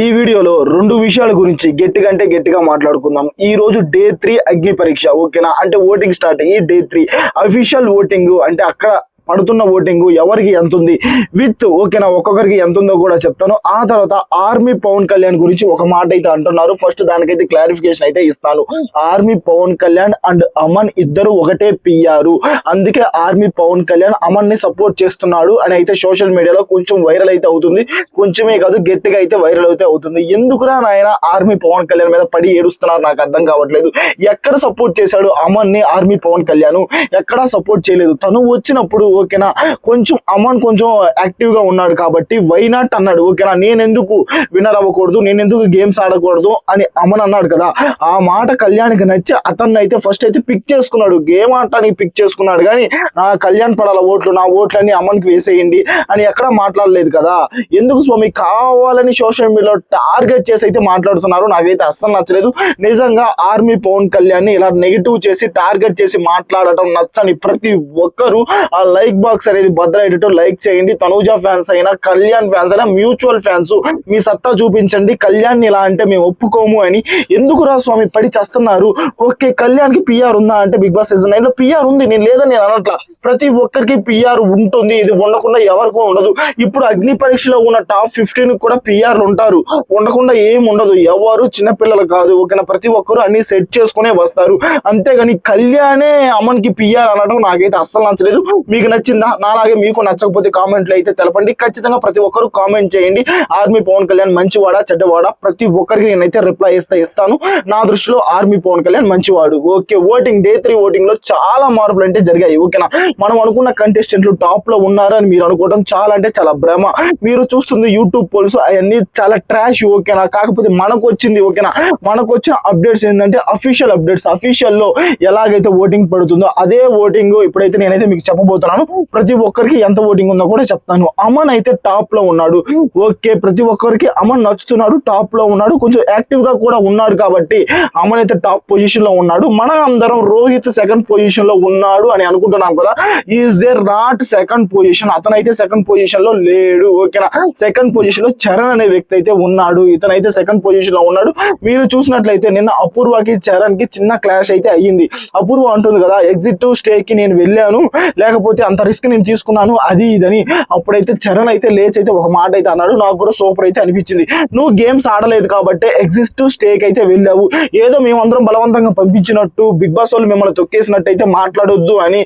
ఈ వీడియోలో 2 విషయాల గురించి గట్టిగా మాట్లాడుకుందాం. ఈ రోజు డే 3 అగ్ని పరీక్ష. ఓకేనా? అంటే ఓటింగ్ స్టార్ట్ అయ్యి డే 3 అఫీషియల్ ఓటింగ్, అంటే అక్కడ పడుతున్న ఓటింగ్ ఎవరికి ఎంత ఉంది విత్ ఓకేనా, ఒక్కొక్కరికి ఎంత ఉందో కూడా చెప్తాను. ఆ తర్వాత ఆర్మీ పవన్ కళ్యాణ్ గురించి ఒక మాట అయితే అంటున్నారు. ఫస్ట్ దానికైతే క్లారిఫికేషన్ అయితే ఇస్తాను. ఆర్మీ పవన్ కళ్యాణ్ అండ్ అమన్ ఇద్దరు ఒకటే పిఆర్, అందుకే ఆర్మీ పవన్ కళ్యాణ్ అమన్ ని సపోర్ట్ చేస్తున్నాడు అని అయితే సోషల్ మీడియాలో కొంచెం వైరల్ అయితే అవుతుంది. కొంచెమే కాదు, గట్టిగా అయితే వైరల్ అయితే అవుతుంది. ఎందుకురా నాయన ఆర్మీ పవన్ కళ్యాణ్ మీద పడి ఏడుస్తున్నారు నాకు అర్థం కావట్లేదు. ఎక్కడ సపోర్ట్ చేశాడు అమన్ ని ఆర్మీ పవన్ కళ్యాణ్? ఎక్కడా సపోర్ట్ చేయలేదు. తను వచ్చినప్పుడు ఓకేనా కొంచెం అమన్ కొంచెం యాక్టివ్ గా ఉన్నాడు కాబట్టి వై నాట్ అన్నాడు. ఓకేనా, నేనెందుకు విన్నర్ అవ్వకూడదు, నేనెందుకు గేమ్స్ ఆడకూడదు అని అమన్ అన్నాడు కదా. ఆ మాట కళ్యాణ్కి నచ్చి అతన్ని అయితే ఫస్ట్ అయితే పిక్ చేసుకున్నాడు. గేమ్ ఆడటానికి పిక్ చేసుకున్నాడు కానీ నా కళ్యాణ్ పడాల ఓట్లు, నా ఓట్లన్నీ అమన్కి వేసేయండి అని ఎక్కడా మాట్లాడలేదు కదా. ఎందుకు స్వామి కావాలని సోషల్ మీడియాలో టార్గెట్ చేసి అయితే మాట్లాడుతున్నారు? నాకైతే అస్సలు నచ్చలేదు. నిజంగా ఆర్మీ పవన్ కళ్యాణ్ ఇలా నెగిటివ్ చేసి టార్గెట్ చేసి మాట్లాడటం నచ్చని ప్రతి ఒక్కరూ ఆ లైక్ బాక్స్ అనేది భద్రయ్యేటట్టు లైక్ చేయండి. తనూజా ఫ్యాన్స్ అయినా కళ్యాణ్ ఫ్యాన్స్ అయినా మ్యూచువల్ ఫ్యాన్స్ మీ సత్తా చూపించండి. కళ్యాణ్ ఇలా అంటే మేము ఒప్పుకోము అని. ఎందుకురా స్వామి పడి చేస్తున్నారు? ఓకే, కళ్యాణ్ కి పిఆర్ ఉందా అంటే బిగ్ బాస్ సీజన్ 9 లో పిఆర్ ఉంది, నేను లేదని నేను అనట్లా. ప్రతి ఒక్కరికి పిఆర్ ఉంటుంది, ఇది ఉండకుండా ఎవరికి ఉండదు. ఇప్పుడు అగ్ని పరీక్షలో ఉన్న టాప్ 15 కూడా పిఆర్లు ఉంటారు, ఉండకుండా ఏం ఉండదు. ఎవరు చిన్నపిల్లలు కాదు. ఓకేనా, ప్రతి ఒక్కరు అన్ని సెట్ చేసుకునే వస్తారు. అంతేగాని కళ్యాణే అమన్ కి పిఆర్ అనడం నాకైతే అస్సలు నచ్చలేదు. మీకు నచ్చిందా? నాలాగే మీకు నచ్చకపోతే కామెంట్లు అయితే తెలపండి. ఖచ్చితంగా ప్రతి ఒక్కరు కామెంట్ చేయండి. ఆర్మీ పవన్ కళ్యాణ్ మంచివాడా చెడ్డవాడా ప్రతి ఒక్కరికి నేనైతే రిప్లై ఇస్తాను. నా దృష్టిలో ఆర్మీ పవన్ కళ్యాణ్ మంచివాడు. ఓకే, ఓటింగ్ డే 3 ఓటింగ్ లో చాలా మార్పులు అంటే జరిగాయి. ఓకేనా, మనం అనుకున్న కంటెస్టెంట్లు టాప్ లో ఉన్నారు అని మీరు అనుకోవడం చాలా అంటే చాలా భ్రమ. మీరు చూస్తుంది యూట్యూబ్ పోల్స్ అవన్నీ చాలా ట్రాష్. ఓకేనా, కాకపోతే మనకు వచ్చింది ఓకేనా, మనకు వచ్చిన అప్డేట్స్ ఏంటంటే అఫీషియల్ అప్డేట్స్. అఫీషియల్ లో ఎలాగైతే ఓటింగ్ పడుతుందో అదే ఓటింగ్ ఇప్పుడైతే నేనైతే మీకు చెప్పబోతున్నాను. ప్రతి ఒక్కరికి ఎంత ఓటింగ్ ఉందో కూడా చెప్తాను. అమన్ అయితే టాప్ లో ఉన్నాడు. ఓకే, ప్రతి ఒక్కరికి అమన్ నచ్చుతున్నాడు, టాప్ లో ఉన్నాడు, కొంచెం యాక్టివ్ గా కూడా ఉన్నాడు కాబట్టి అమన్ అయితే టాప్ పొజిషన్ లో ఉన్నాడు. మన అందరం రోహిత్ సెకండ్ పొజిషన్ లో ఉన్నాడు అని అనుకుంటున్నాం కదా. Is there not second position, అతనైతే సెకండ్ పొజిషన్ లో లేడు. ఓకేనా, సెకండ్ పొజిషన్ లో చరణ్ అనే వ్యక్తి అయితే ఉన్నాడు. ఇతనైతే సెకండ్ పొజిషన్ లో ఉన్నాడు. మీరు చూసినట్లయితే నిన్న అపూర్వకి చరణ్ కి చిన్న క్లాష్ అయితే అయ్యింది. అపూర్వ అంటుంది కదా ఎగ్జిట్ స్టే కి నేను వెళ్ళాను, లేకపోతే అంత రిస్క్ నేను తీసుకున్నాను అది ఇదని. అప్పుడైతే చరణ్ అయితే లేచి అయితే ఒక మాట అయితే అన్నాడు. నాకు కూడా సూపర్ అయితే అనిపించింది. నువ్వు గేమ్స్ ఆడలేదు కాబట్టి ఎగ్జిట్ స్టేక్ అయితే వెళ్ళావు, ఏదో మేమందరం బలవంతంగా పంపించినట్టు బిగ్ బాస్ వాళ్ళు మిమ్మల్ని తొక్కేసినట్టు అయితే మాట్లాడొద్దు అని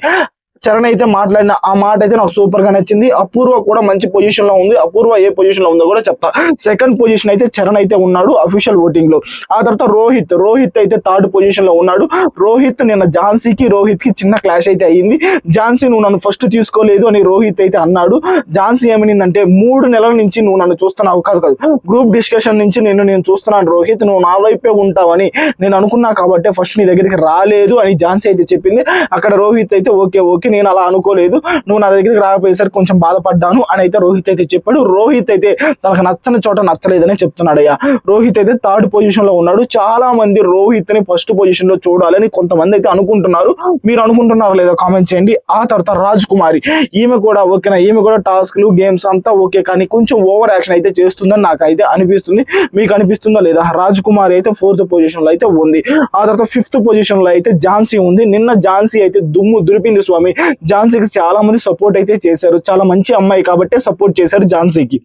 చరణ్ అయితే మాట్లాడిన ఆ మాట అయితే నాకు సూపర్ గా నచ్చింది. అపూర్వ కూడా మంచి పొజిషన్ లో ఉంది. అపూర్వ ఏ పొజిషన్ లో ఉందో కూడా చెప్తా. సెకండ్ పొజిషన్ అయితే చరణ్ అయితే ఉన్నాడు అఫీషియల్ ఓటింగ్ లో. ఆ తర్వాత రోహిత్ అయితే థర్డ్ పొజిషన్ లో ఉన్నాడు. రోహిత్ నిన్న ఝాన్సీకి రోహిత్ కి చిన్న క్లాష్ అయితే అయ్యింది. ఝాన్సీ నువ్వు నన్ను ఫస్ట్ తీసుకోలేదు అని రోహిత్ అయితే అన్నాడు. ఝాన్సీ ఏమనిందంటే 3 నెలల నుంచి నువ్వు నన్ను చూస్తున్నావు కాదు గ్రూప్ డిస్కషన్ నుంచి నేను చూస్తున్నాను రోహిత్, నువ్వు నా వైపే ఉంటావని నేను అనుకున్నా కాబట్టి ఫస్ట్ నీ దగ్గరికి రాలేదు అని ఝాన్సీ అయితే చెప్పింది. అక్కడ రోహిత్ అయితే ఓకే నేను అలా అనుకోలేదు, నువ్వు నా దగ్గరికి రాకపోయేసరికి కొంచెం బాధపడ్డాను అని అయితే రోహిత్ అయితే చెప్పాడు. రోహిత్ అయితే తనకు నచ్చని చోట నచ్చలేదని చెప్తున్నాడయ్యా. రోహిత్ అయితే థర్డ్ పొజిషన్ లో ఉన్నాడు. చాలా మంది రోహిత్ ని ఫస్ట్ పొజిషన్ లో చూడాలని కొంతమంది అయితే అనుకుంటున్నారు. మీరు అనుకుంటున్నారో లేదో కామెంట్ చేయండి. ఆ తర్వాత రాజ్ కుమారి, ఈమె కూడా ఓకేనా, ఈమె కూడా టాస్క్లు గేమ్స్ అంతా ఓకే కానీ కొంచెం ఓవర్ యాక్షన్ అయితే చేస్తుందని నాకు అయితే అనిపిస్తుంది. మీకు అనిపిస్తుందో లేదా? రాజ్ కుమారి అయితే 4th పొజిషన్ లో అయితే ఉంది. ఆ తర్వాత 5th పొజిషన్ లో అయితే ఝాన్సీ ఉంది. నిన్న ఝాన్సీ అయితే దుమ్ము దురిపింది స్వామి. ఝాన్సీకి చాలా మంది సపోర్ట్ అయితే చేశారు. చాలా మంచి అమ్మాయి కాబట్టి సపోర్ట్ చేశారు ఝాన్సీకి.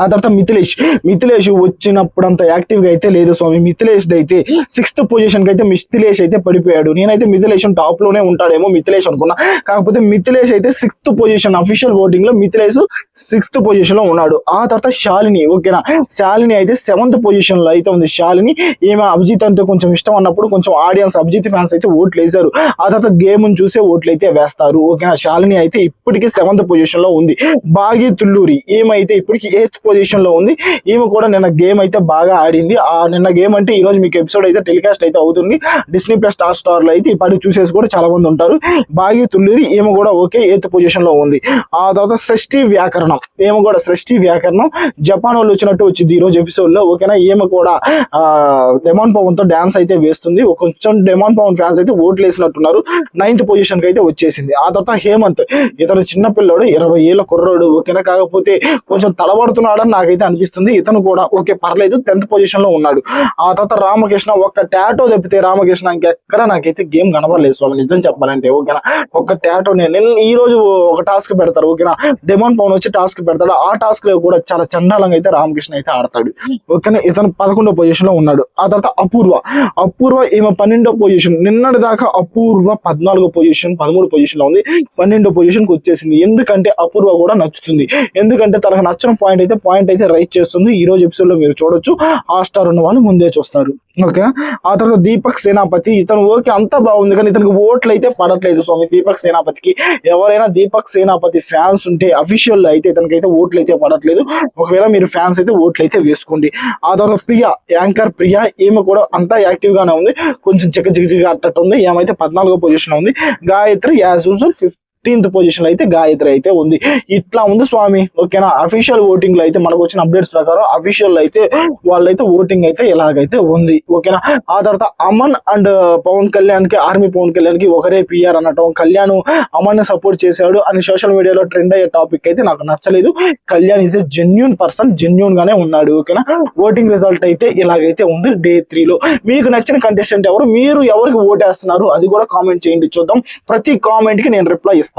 ఆ తర్వాత మిథిలేష్ వచ్చినప్పుడు అంత యాక్టివ్ గా అయితే లేదు స్వామి. మిథిలేష్ అయితే 6th పొజిషన్ కి అయితే మిథిలేష్ అయితే పడిపోయాడు. నేనైతే మిథిలేష్ టాప్ లోనే ఉంటాడేమో మిథిలేష్ అనుకున్నా, కాకపోతే మిథిలేష్ అయితే 6th పొజిషన్ అఫీషియల్ ఓటింగ్ లో మిథిలేష్ 6th పొజిషన్ లో ఉన్నాడు. ఆ తర్వాత శాలిని ఓకేనా, శాలిని అయితే 7th పొజిషన్ లో అయితే ఉంది. శాలిని ఈమె అభిజిత్ అంటే కొంచెం ఇష్టం అన్నప్పుడు కొంచెం ఆడియన్స్ అభిజిత్ ఫ్యాన్స్ అయితే ఓట్లు వేశారు. ఆ తర్వాత గేమ్ చూసే ఓట్లు అయితే వేస్తారు. ఓకేనా, శాలిని అయితే ఇప్పటికీ 7th పొజిషన్ లో ఉంది. బాగి తుల్లూరి ఏమైతే ఇప్పటికి 8th పొజిషన్ లో ఉంది. ఈమె కూడా నిన్న గేమ్ అయితే బాగా ఆడింది. ఆ నిన్న గేమ్ అంటే ఈ రోజు మీకు ఎపిసోడ్ అయితే టెలికాస్ట్ అయితే అవుతుంది. డిస్నీ ప్లస్ స్టార్ లో అయితే ఇప్పటి చూసేసి కూడా చాలా మంది ఉంటారు. బాగి తుల్లూరి ఈమె కూడా ఓకే 8th పొజిషన్ లో ఉంది. ఆ తర్వాత సృష్టి వ్యాకరణం, ఈమె కూడా సృష్టి వ్యాకరణం జపాన్ వాళ్ళు వచ్చినట్టు వచ్చింది ఈ రోజు ఎపిసోడ్ లో. ఓకేనా, ఈమె కూడా డెమాన్ పవన్ తో డాన్స్ అయితే వేస్తుంది. కొంచెం డెమాన్ పవన్ ఫ్యాన్స్ అయితే ఓట్లు వేసినట్టున్నారు. 9th పొజిషన్ కి అయితే వచ్చేసింది. ఆ తర్వాత హేమంత్, ఇతను చిన్న పిల్లోడు 20 ఏళ్ల కుర్రోడు. ఓకేనా, కాకపోతే కొంచెం తడబడుతున్నాడు ఉంటాడని నాకైతే అనిపిస్తుంది. ఇతను కూడా ఓకే పర్లేదు 10th పొజిషన్ లో ఉన్నాడు. ఆ తర్వాత రామకృష్ణ ఒక్క టాటో తప్పితే రామకృష్ణ ఇంకెక్కడ నాకైతే గేమ్ కనబడలేదు స్వామి నిజం చెప్పాలంటే. ఓకేనా, ఒక టాటో నేను ఈ రోజు ఒక టాస్క్ పెడతారు. ఓకేనా, డెమాన్ పవన్ వచ్చి టాస్క్ పెడతాడు. ఆ టాస్క్ లో కూడా చాలా చండాలంగా అయితే రామకృష్ణ అయితే ఆడతాడు. ఓకేనా, ఇతను 11వ పొజిషన్ లో ఉన్నాడు. ఆ తర్వాత అపూర్వ ఈమె 12వ పొజిషన్. నిన్నటి దాకా అపూర్వ 14వ పొజిషన్ 13వ పొజిషన్ లో ఉంది. 12వ పొజిషన్ కి వచ్చేసింది. ఎందుకంటే అపూర్వ కూడా నచ్చుతుంది. ఎందుకంటే తనకు నచ్చిన పాయింట్ అయితే రైజ్ చేస్తుంది. ఈ రోజు ఎపిసోడ్ లో మీరు చూడొచ్చు. హాట్‌స్టార్ ఉన్న వాళ్ళు ముందే చూస్తారు. ఓకే, ఆ తర్వాత దీపక్ సేనాపతి ఇతను ఓకే అంతా బాగుంది కానీ ఇతనికి ఓట్లు అయితే పడట్లేదు స్వామి. దీపక్ సేనాపతికి ఎవరైనా దీపక్ సేనాపతి ఫ్యాన్స్ ఉంటే అఫీషియల్ అయితే ఇతనికైతే ఓట్లు అయితే పడట్లేదు. ఒకవేళ మీరు ఫ్యాన్స్ అయితే ఓట్లు అయితే వేసుకోండి. ఆ తర్వాత యాంకర్ ప్రియా ఈమె కూడా అంతా యాక్టివ్ గానే ఉంది. కొంచెం చిక్క అట్టట్టు ఉంది. ఏమైతే 14వ పొజిషన్ లో ఉంది. Gayatri as usual 15th position లో అయితే గాయత్రి అయితే ఉంది. ఇట్లా ఉంది స్వామి. ఓకేనా, అఫీషియల్ ఓటింగ్ లో అయితే మనకు వచ్చిన అప్డేట్స్ ప్రకారం అఫీషియల్ అయితే వాళ్ళైతే ఓటింగ్ అయితే ఇలాగైతే ఉంది. ఓకేనా, ఆ తర్వాత అమన్ అండ్ పవన్ కళ్యాణ్ కి ఆర్మీ పవన్ కళ్యాణ్ కి ఒకరే పిఆర్ అనటం, కళ్యాణ్ అమన్ సపోర్ట్ చేశాడు అని సోషల్ మీడియాలో ట్రెండ్ అయ్యే టాపిక్ అయితే నాకు నచ్చలేదు. Kalyan is a genuine person, genuine గానే ఉన్నాడు. ఓకేనా, ఓటింగ్ రిజల్ట్ అయితే ఇలాగైతే ఉంది డే 3 లో. మీకు నచ్చిన కంటెస్టెంట్ ఎవరు, మీరు ఎవరికి ఓటేస్తున్నారు అది కూడా కామెంట్ చేయండి చూద్దాం. ప్రతి కామెంట్ కి నేను రిప్లై ఇస్తాను.